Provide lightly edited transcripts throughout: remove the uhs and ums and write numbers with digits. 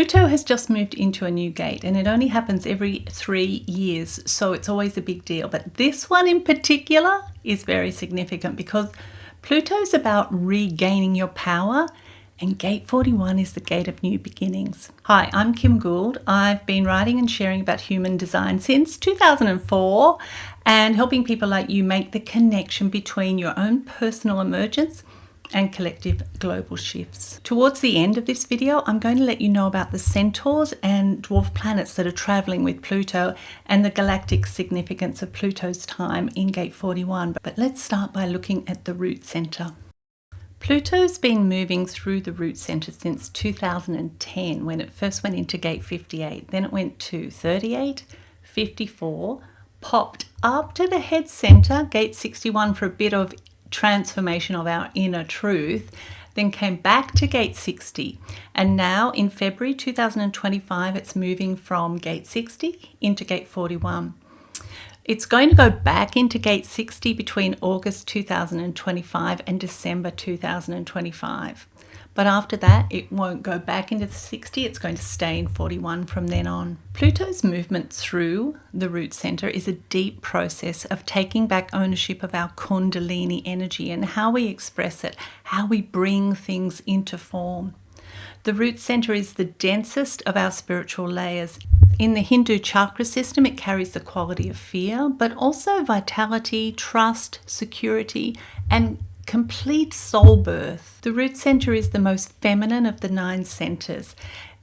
Pluto has just moved into a new gate, and it only happens every 3 years, so it's always a big deal. But this one in particular is very significant because Pluto's about regaining your power, and Gate 41 is the gate of new beginnings. Hi, I'm Kim Gould. I've been writing and sharing about human design since 2004 and helping people like you make the connection between your own personal emergence and collective global shifts. Towards the end of this video, I'm going to let you know about the Centaurs and dwarf planets that are traveling with Pluto and the galactic significance of Pluto's time in Gate 41. But let's start by looking at the root center. Pluto's been moving through the root center since 2010 when it first went into Gate 58. Then it went to 38, 54, popped up to the head center, Gate 61, for a bit of transformation of our inner truth, then came back to Gate 60, and now in February 2025 it's moving from Gate 60 into Gate 41. It's going to go back into Gate 60 between August 2025 and December 2025. But after that, it won't go back into the 60, it's going to stay in 41 from then on. Pluto's movement through the root center is a deep process of taking back ownership of our Kundalini energy and how we express it, how we bring things into form. The root center is the densest of our spiritual layers. In the Hindu chakra system, it carries the quality of fear, but also vitality, trust, security, and complete soul birth. The root center is the most feminine of the 9 centers.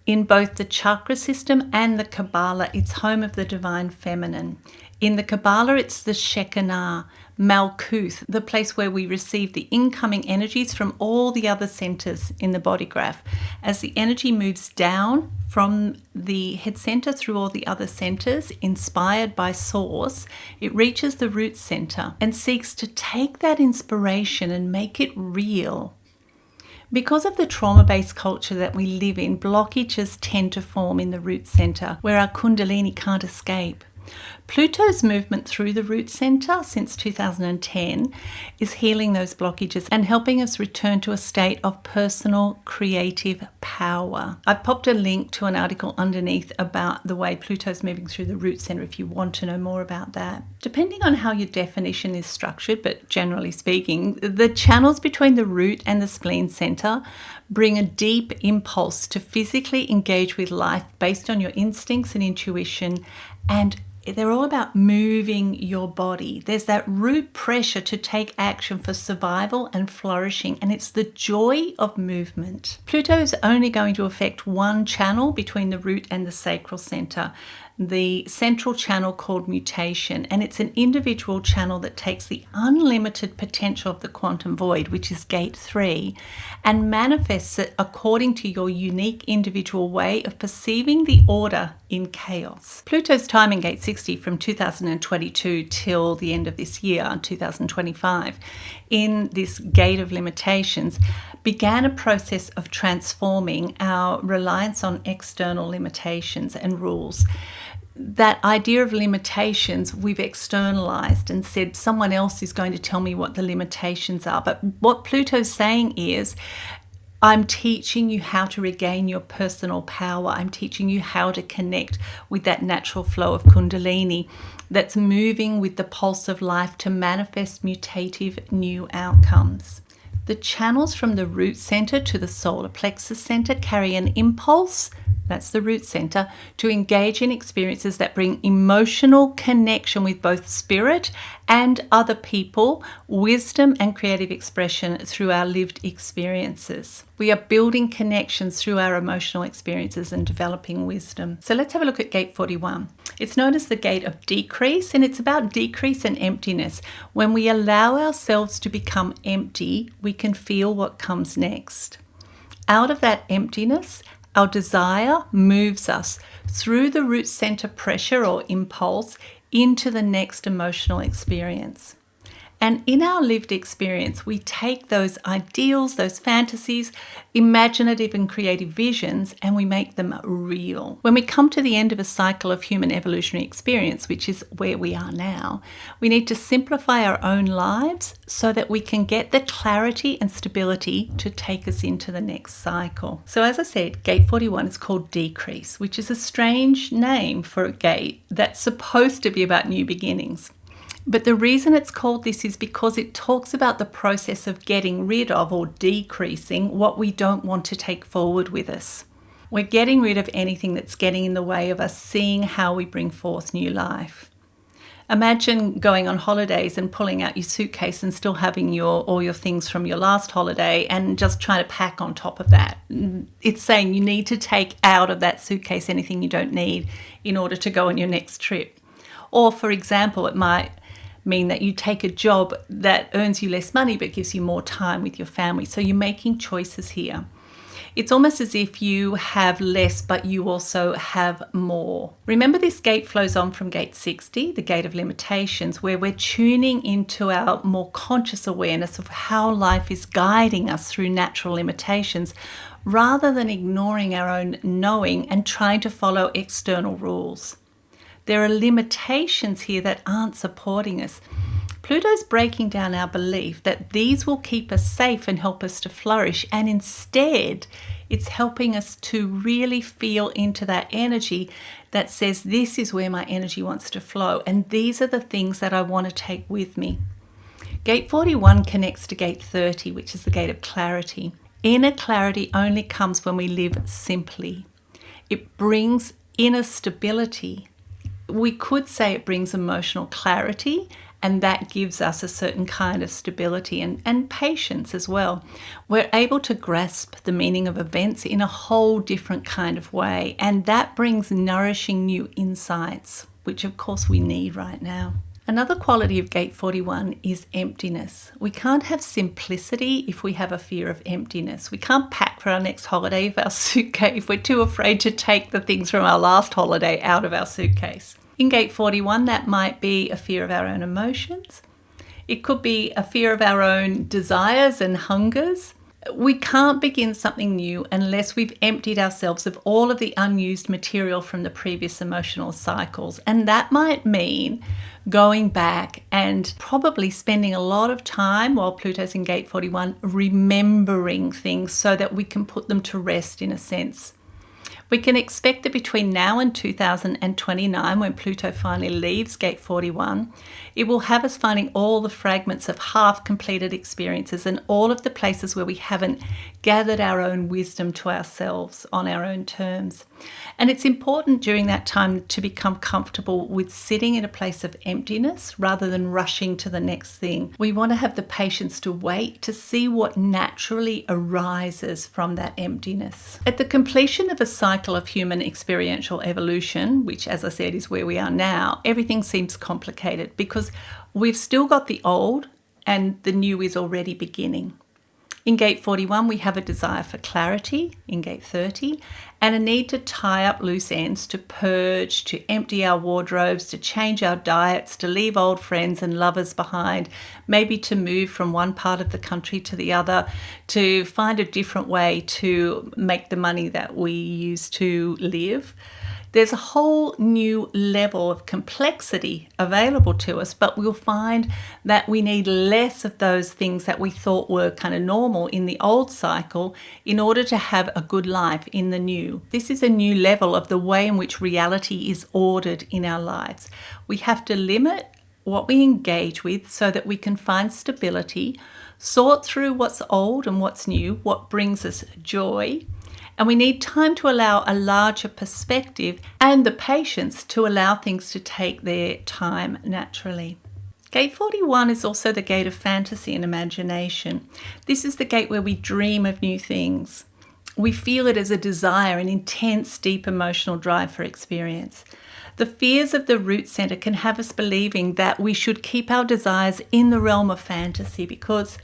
In both the chakra system and the Kabbalah, it's home of the divine feminine. In the Kabbalah, it's the Shekinah, Malkuth, the place where we receive the incoming energies from all the other centers in the body graph. As the energy moves down from the head center through all the other centers, inspired by Source, it reaches the root center and seeks to take that inspiration and make it real. Because of the trauma-based culture that we live in, blockages tend to form in the root center where our Kundalini can't escape. Pluto's movement through the root center since 2010 is healing those blockages and helping us return to a state of personal creative power. I've popped a link to an article underneath about the way Pluto's moving through the root center if you want to know more about that. Depending on how your definition is structured, but generally speaking, the channels between the root and the spleen center bring a deep impulse to physically engage with life based on your instincts and intuition, and they're all about moving your body. There's that root pressure to take action for survival and flourishing, and it's the joy of movement. Pluto is only going to affect one channel between the root and the sacral center, the central channel called mutation, and it's an individual channel that takes the unlimited potential of the quantum void, which is Gate 3, and manifests it according to your unique individual way of perceiving the order in chaos. Pluto's time in Gate 60 from 2022 till the end of this year, 2025, in this gate of limitations, began a process of transforming our reliance on external limitations and rules. That idea of limitations we've externalized and said someone else is going to tell me what the limitations are. But what Pluto's saying is, I'm teaching you how to regain your personal power. I'm teaching you how to connect with that natural flow of Kundalini that's moving with the pulse of life to manifest mutative new outcomes. The channels from the root center to the solar plexus center carry an impulse, that's the root center, to engage in experiences that bring emotional connection with both spirit and other people, wisdom and creative expression through our lived experiences. We are building connections through our emotional experiences and developing wisdom. So let's have a look at Gate 41. It's known as the gate of decrease, and it's about decrease and emptiness. When we allow ourselves to become empty, we can feel what comes next. Out of that emptiness, our desire moves us through the root center pressure or impulse into the next emotional experience. And in our lived experience, we take those ideals, those fantasies, imaginative and creative visions, and we make them real. When we come to the end of a cycle of human evolutionary experience, which is where we are now, we need to simplify our own lives so that we can get the clarity and stability to take us into the next cycle. So as I said, gate 41 is called decrease, which is a strange name for a gate that's supposed to be about new beginnings. But the reason it's called this is because it talks about the process of getting rid of or decreasing what we don't want to take forward with us. We're getting rid of anything that's getting in the way of us seeing how we bring forth new life. Imagine going on holidays and pulling out your suitcase and still having all your things from your last holiday and just trying to pack on top of that. It's saying you need to take out of that suitcase anything you don't need in order to go on your next trip. Or, for example, it might mean that you take a job that earns you less money but gives you more time with your family. So you're making choices here. It's almost as if you have less, but you also have more. Remember, this gate flows on from gate 60, the gate of limitations, where we're tuning into our more conscious awareness of how life is guiding us through natural limitations, rather than ignoring our own knowing and trying to follow external rules. There are limitations here that aren't supporting us. Pluto's breaking down our belief that these will keep us safe and help us to flourish, and instead it's helping us to really feel into that energy that says, this is where my energy wants to flow, and these are the things that I want to take with me. Gate 41 connects to gate 30, which is the gate of clarity. Inner clarity only comes when we live simply. It brings inner stability. We could say it brings emotional clarity, and that gives us a certain kind of stability and patience as well. We're able to grasp the meaning of events in a whole different kind of way, and that brings nourishing new insights, which of course we need right now. Another quality of gate 41 is emptiness. We can't have simplicity if we have a fear of emptiness. We can't pack for our next holiday if we're too afraid to take the things from our last holiday out of our suitcase. In gate 41, that might be a fear of our own emotions. It could be a fear of our own desires and hungers. We can't begin something new unless we've emptied ourselves of all of the unused material from the previous emotional cycles. And that might mean going back and probably spending a lot of time while Pluto's in gate 41 remembering things so that we can put them to rest in a sense. We can expect that between now and 2029, when Pluto finally leaves gate 41, it will have us finding all the fragments of half-completed experiences and all of the places where we haven't gathered our own wisdom to ourselves on our own terms. And it's important during that time to become comfortable with sitting in a place of emptiness rather than rushing to the next thing. We want to have the patience to wait to see what naturally arises from that emptiness. At the completion of a cycle of human experiential evolution, which, as I said, is where we are now, everything seems complicated because we've still got the old and the new is already beginning. In gate 41, we have a desire for clarity in gate 30 and a need to tie up loose ends, to purge, to empty our wardrobes, to change our diets, to leave old friends and lovers behind, maybe to move from one part of the country to the other, to find a different way to make the money that we used to live. There's a whole new level of complexity available to us, but we'll find that we need less of those things that we thought were kind of normal in the old cycle in order to have a good life in the new. This is a new level of the way in which reality is ordered in our lives. We have to limit what we engage with so that we can find stability, sort through what's old and what's new, what brings us joy. And we need time to allow a larger perspective and the patience to allow things to take their time naturally. Gate 41 is also the gate of fantasy and imagination. This is the gate where we dream of new things. We feel it as a desire, an intense, deep emotional drive for experience. The fears of the root center can have us believing that we should keep our desires in the realm of fantasy because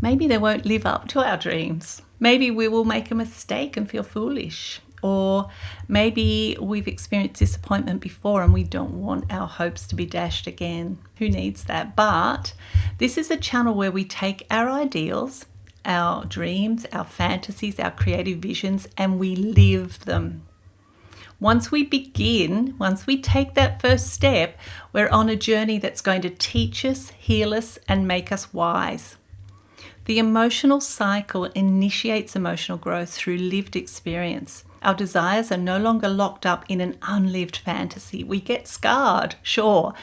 maybe they won't live up to our dreams. Maybe we will make a mistake and feel foolish. or maybe we've experienced disappointment before and we don't want our hopes to be dashed again. Who needs that? But this is a channel where we take our ideals, our dreams, our fantasies, our creative visions, and we live them. Once we take that first step, we're on a journey that's going to teach us, heal us, and make us wise. The emotional cycle initiates emotional growth through lived experience. Our desires are no longer locked up in an unlived fantasy. We get scarred, sure,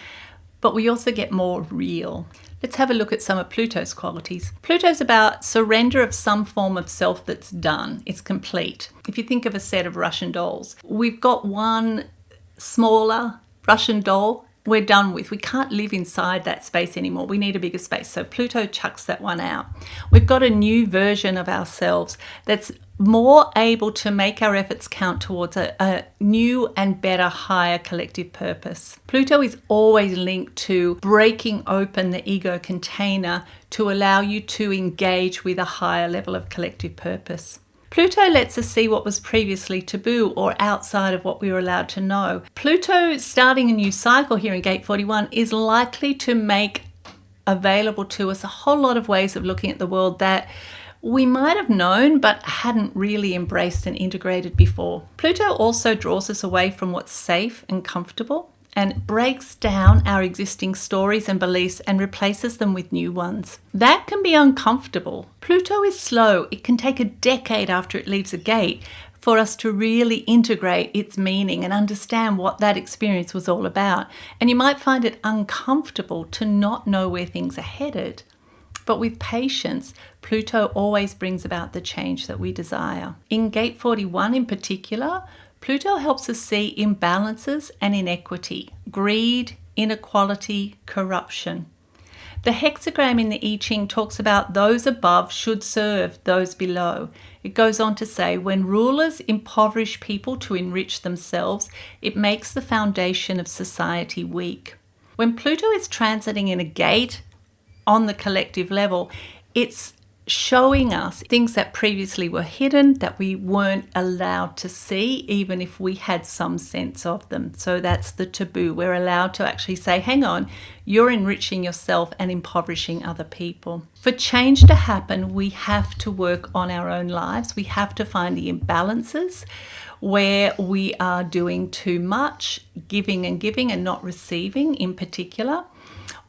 but we also get more real. Let's have a look at some of Pluto's qualities. Pluto's about surrender of some form of self that's done. It's complete. If you think of a set of Russian dolls, we've got one smaller Russian doll we're done with. We can't live inside that space anymore. We need a bigger space. So Pluto chucks that one out. We've got a new version of ourselves that's more able to make our efforts count towards a new and better, higher collective purpose. Pluto is always linked to breaking open the ego container to allow you to engage with a higher level of collective purpose. Pluto lets us see what was previously taboo or outside of what we were allowed to know. Pluto starting a new cycle here in Gate 41 is likely to make available to us a whole lot of ways of looking at the world that we might have known but hadn't really embraced and integrated before. Pluto also draws us away from what's safe and comfortable and breaks down our existing stories and beliefs and replaces them with new ones. That can be uncomfortable. Pluto is slow. It can take a decade after it leaves a gate for us to really integrate its meaning and understand what that experience was all about. And you might find it uncomfortable to not know where things are headed. But with patience, Pluto always brings about the change that we desire. In Gate 41 in particular, Pluto helps us see imbalances and inequity, greed, inequality, corruption. The hexagram in the I Ching talks about those above should serve those below. It goes on to say, when rulers impoverish people to enrich themselves, it makes the foundation of society weak. When Pluto is transiting in a gate on the collective level, it's showing us things that previously were hidden, that we weren't allowed to see, even if we had some sense of them. So that's the taboo. We're allowed to actually say, hang on, you're enriching yourself and impoverishing other people. For change to happen, we have to work on our own lives. We have to find the imbalances where we are doing too much, giving and not receiving in particular,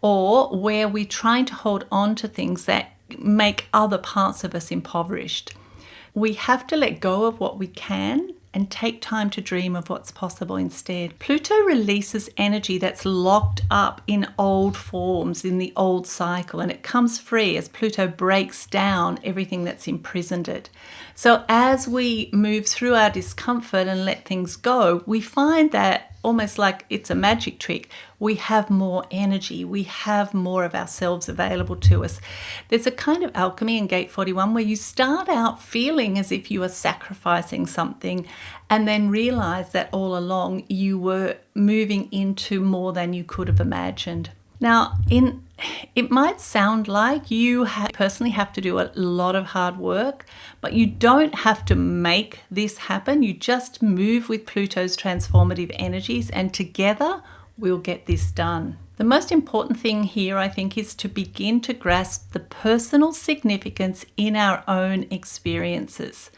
or where we're trying to hold on to things that make other parts of us impoverished. We have to let go of what we can and take time to dream of what's possible instead. Pluto releases energy that's locked up in old forms, in the old cycle, and it comes free as Pluto breaks down everything that's imprisoned it. So as we move through our discomfort and let things go, we find that almost like it's a magic trick, we have more energy, we have more of ourselves available to us. There's a kind of alchemy in Gate 41 where you start out feeling as if you are sacrificing something and then realize that all along you were moving into more than you could have imagined. Now, it might sound like you personally have to do a lot of hard work, but you don't have to make this happen. You just move with Pluto's transformative energies, and together we'll get this done. The most important thing here, I think, is to begin to grasp the personal significance in our own experiences.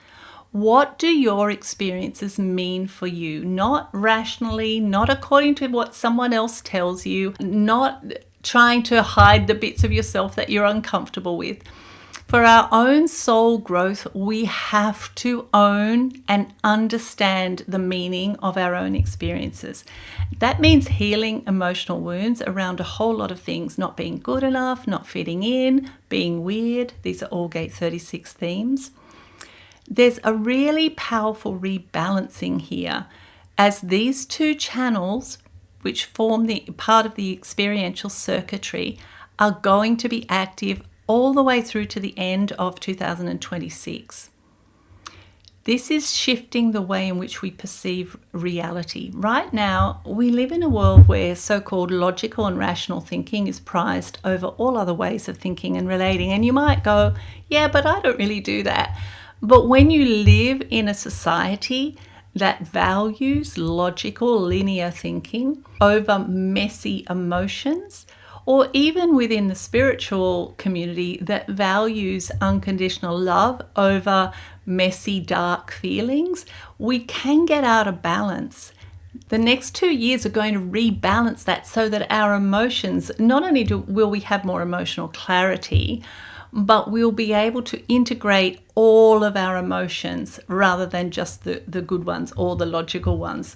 What do your experiences mean for you? Not rationally, not according to what someone else tells you, not trying to hide the bits of yourself that you're uncomfortable with. For our own soul growth, we have to own and understand the meaning of our own experiences. That means healing emotional wounds around a whole lot of things, not being good enough, not fitting in, being weird. These are all Gate 36 themes. There's a really powerful rebalancing here as these two channels, which form the part of the experiential circuitry, are going to be active all the way through to the end of 2026. This is shifting the way in which we perceive reality. Right now, we live in a world where so-called logical and rational thinking is prized over all other ways of thinking and relating. And you might go, yeah, but I don't really do that. But when you live in a society that values logical, linear thinking over messy emotions, or even within the spiritual community that values unconditional love over messy, dark feelings, we can get out of balance. The next 2 years are going to rebalance that so that our emotions, not only will we have more emotional clarity, but we'll be able to integrate all of our emotions rather than just the good ones or the logical ones.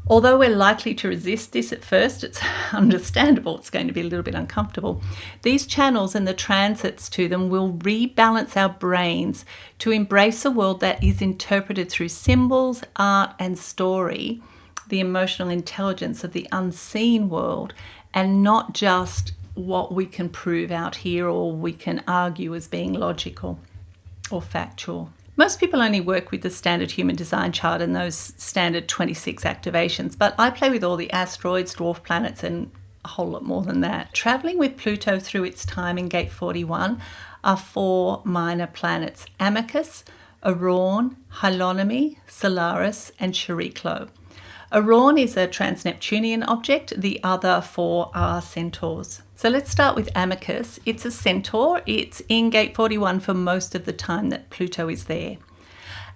Although we're likely to resist this at first, it's understandable, it's going to be a little bit uncomfortable. These channels and the transits to them will rebalance our brains to embrace a world that is interpreted through symbols, art, and story, the emotional intelligence of the unseen world, and not just what we can prove out here or we can argue as being logical or factual. Most people only work with the standard human design chart and those standard 26 activations, but I play with all the asteroids, dwarf planets, and a whole lot more than that. Traveling with Pluto through its time in Gate 41 are 4 minor planets: Amycus, Arawn, Hylonome, Cyllarus, and Chariklo. Arawn is a trans-Neptunian object, the other 4 are centaurs. So let's start with Amycus. It's a centaur. It's in Gate 41 for most of the time that Pluto is there.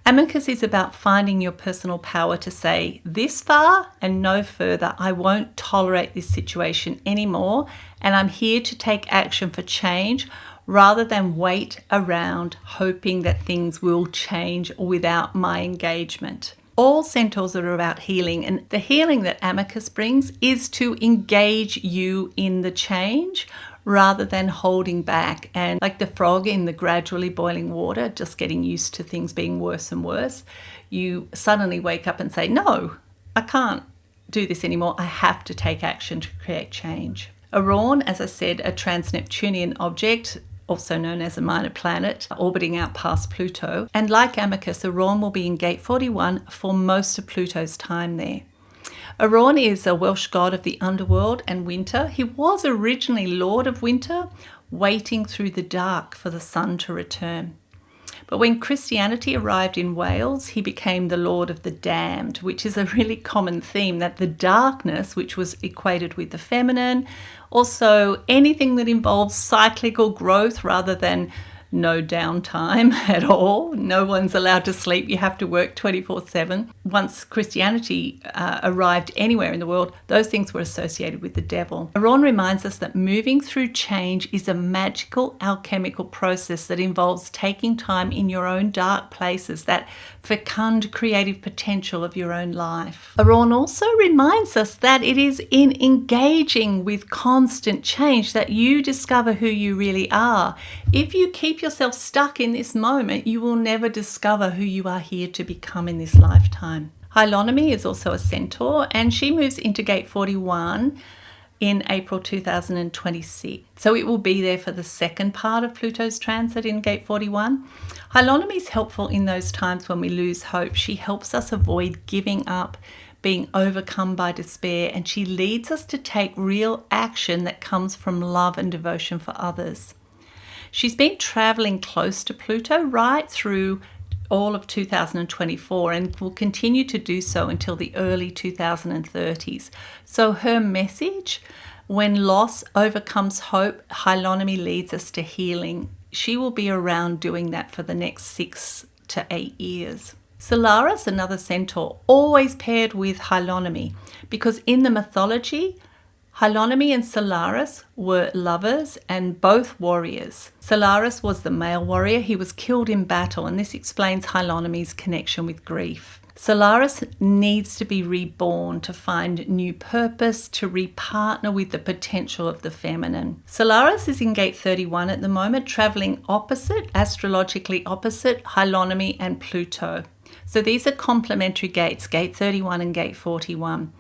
Amycus is about finding your personal power to say, this far and no further. I won't tolerate this situation anymore, and I'm here to take action for change rather than wait around hoping that things will change without my engagement. All centaurs are about healing, and the healing that Amycus brings is to engage you in the change rather than holding back. And like the frog in the gradually boiling water, just getting used to things being worse and worse, you suddenly wake up and say, no, I can't do this anymore. I have to take action to create change. Arawn, as I said, a trans-Neptunian object, also known as a minor planet, orbiting out past Pluto. And like Amycus, Arawn will be in Gate 41 for most of Pluto's time there. Arawn is a Welsh god of the underworld and winter. He was originally Lord of Winter, waiting through the dark for the sun to return. But when Christianity arrived in Wales, he became the Lord of the Damned, which is a really common theme, that the darkness, which was equated with the feminine, also anything that involves cyclical growth rather than no downtime at all. No one's allowed to sleep. You have to work 24/7. Once Christianity arrived anywhere in the world, those things were associated with the devil. Arawn reminds us that moving through change is a magical alchemical process that involves taking time in your own dark places, that fecund creative potential of your own life. Arawn also reminds us that it is in engaging with constant change that you discover who you really are. If you keep yourself stuck in this moment, you will never discover who you are here to become in this lifetime. Hylonome is also a centaur, and she moves into Gate 41 in April 2026. So it will be there for the second part of Pluto's transit in Gate 41. Hylonome is helpful in those times when we lose hope. She helps us avoid giving up, being overcome by despair, and she leads us to take real action that comes from love and devotion for others. She's been traveling close to Pluto right through all of 2024 and will continue to do so until the early 2030s. So her message, when loss overcomes hope, Hylonome leads us to healing. She will be around doing that for the next 6 to 8 years. Cyllarus, another centaur, always paired with Hylonome, because in the mythology, Hylonome and Cyllarus were lovers and both warriors. Cyllarus was the male warrior. He was killed in battle, and this explains Hylonome's connection with grief. Cyllarus needs to be reborn to find new purpose, to repartner with the potential of the feminine. Cyllarus is in Gate 31 at the moment, traveling astrologically opposite Hylonome and Pluto. So these are complementary gates, Gate 31 and Gate 41.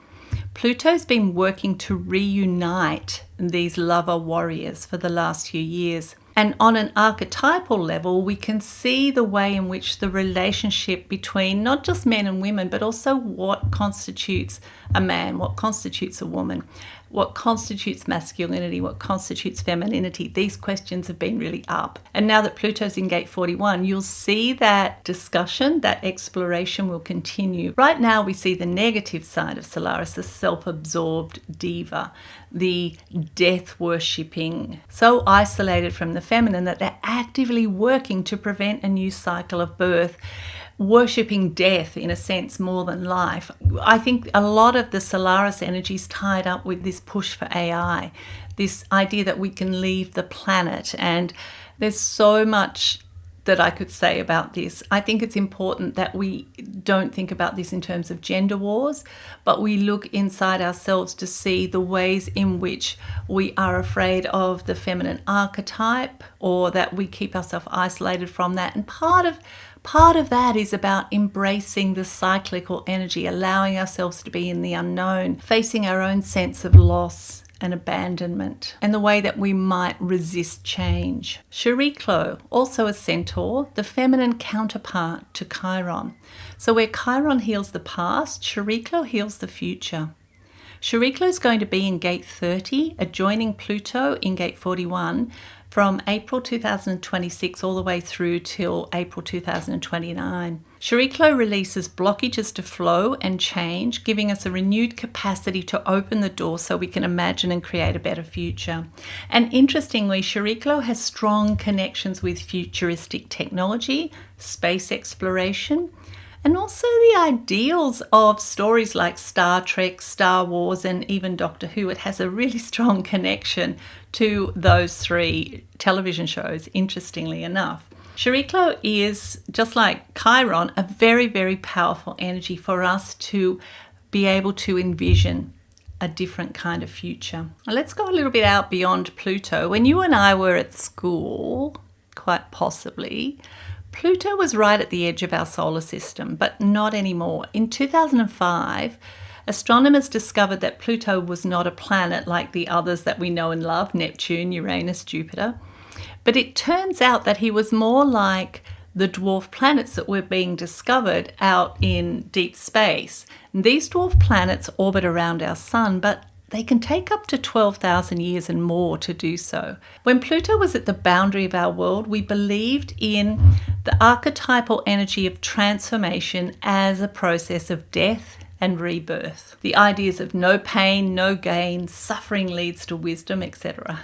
Pluto's been working to reunite these lover warriors for the last few years. And on an archetypal level, we can see the way in which the relationship between not just men and women, but also what constitutes a man, what constitutes a woman, what constitutes masculinity, what constitutes femininity. These questions have been really up. And now that Pluto's in gate 41, you'll see that discussion, that exploration will continue. Right now we see the negative side of Cyllarus, the self-absorbed diva, the death-worshipping, so isolated from the feminine that they're actively working to prevent a new cycle of birth, worshipping death in a sense more than life. I think a lot of the Cyllarus energy is tied up with this push for AI, this idea that we can leave the planet. And there's so much that I could say about this. I think it's important that we don't think about this in terms of gender wars, but we look inside ourselves to see the ways in which we are afraid of the feminine archetype, or that we keep ourselves isolated from that. And part of that is about embracing the cyclical energy, allowing ourselves to be in the unknown, facing our own sense of loss and abandonment, and the way that we might resist change. Chariklo, also a centaur, the feminine counterpart to Chiron. So where Chiron heals the past, Chariklo heals the future. Chariklo is going to be in gate 30, adjoining Pluto in gate 41, from April 2026 all the way through till April 2029. Chariklo releases blockages to flow and change, giving us a renewed capacity to open the door so we can imagine and create a better future. And interestingly, Chariklo has strong connections with futuristic technology, space exploration, and also the ideals of stories like Star Trek, Star Wars, and even Doctor Who. It has a really strong connection to those three television shows, interestingly enough. Chariklo is, just like Chiron, a very, very powerful energy for us to be able to envision a different kind of future. Now, let's go a little bit out beyond Pluto. When you and I were at school, quite possibly, Pluto was right at the edge of our solar system, but not anymore. In 2005, astronomers discovered that Pluto was not a planet like the others that we know and love, Neptune, Uranus, Jupiter. But it turns out that he was more like the dwarf planets that were being discovered out in deep space. And these dwarf planets orbit around our sun, but they can take up to 12,000 years and more to do so. When Pluto was at the boundary of our world, we believed in the archetypal energy of transformation as a process of death and rebirth. The ideas of no pain, no gain, suffering leads to wisdom, etc.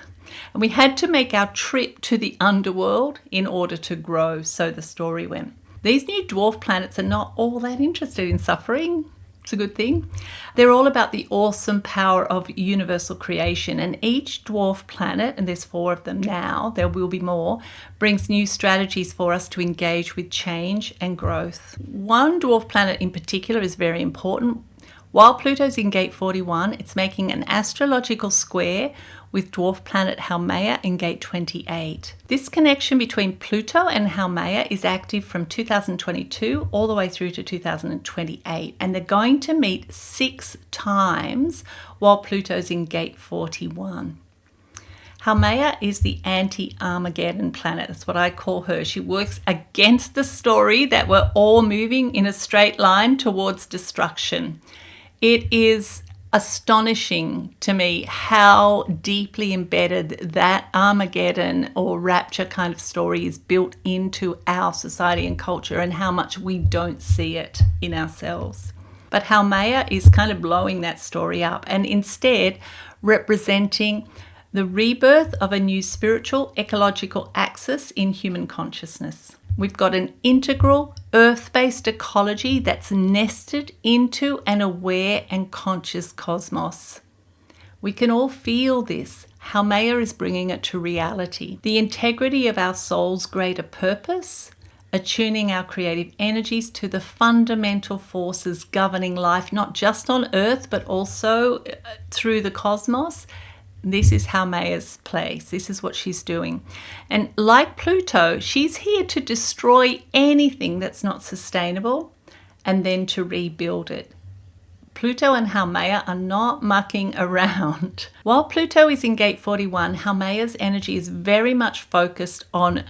And we had to make our trip to the underworld in order to grow, so the story went. These new dwarf planets are not all that interested in suffering. It's a good thing. They're all about the awesome power of universal creation, and each dwarf planet, and there's 4 of them now, there will be more, brings new strategies for us to engage with change and growth. One dwarf planet in particular is very important. While Pluto's in gate 41, it's making an astrological square with dwarf planet Haumea in gate 28. This connection between Pluto and Haumea is active from 2022 all the way through to 2028, and they're going to meet 6 times while Pluto's in gate 41. Haumea is the anti-Armageddon planet. That's what I call her. She works against the story that we're all moving in a straight line towards destruction. It is astonishing to me how deeply embedded that Armageddon or rapture kind of story is built into our society and culture, and how much we don't see it in ourselves. But Haumea is kind of blowing that story up, and instead representing the rebirth of a new spiritual ecological axis in human consciousness. We've got an integral earth-based ecology that's nested into an aware and conscious cosmos. We can all feel this. Haumea is bringing it to reality. The integrity of our soul's greater purpose, attuning our creative energies to the fundamental forces governing life, not just on Earth, but also through the cosmos. This is Haumea's place. This is what she's doing. And like Pluto, she's here to destroy anything that's not sustainable and then to rebuild it. Pluto and Haumea are not mucking around. While Pluto is in gate 41, Haumea's energy is very much focused on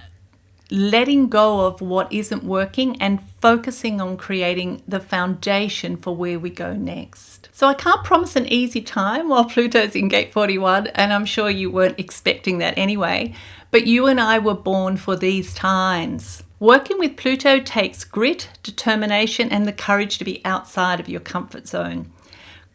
letting go of what isn't working and focusing on creating the foundation for where we go next. So I can't promise an easy time while Pluto's in gate 41, and I'm sure you weren't expecting that anyway, but you and I were born for these times. Working with Pluto takes grit, determination, and the courage to be outside of your comfort zone.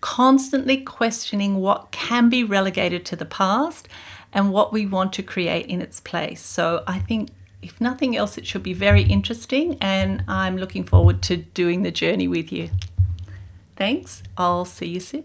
Constantly questioning what can be relegated to the past and what we want to create in its place. So I think, if nothing else, it should be very interesting, and I'm looking forward to doing the journey with you. Thanks. I'll see you soon.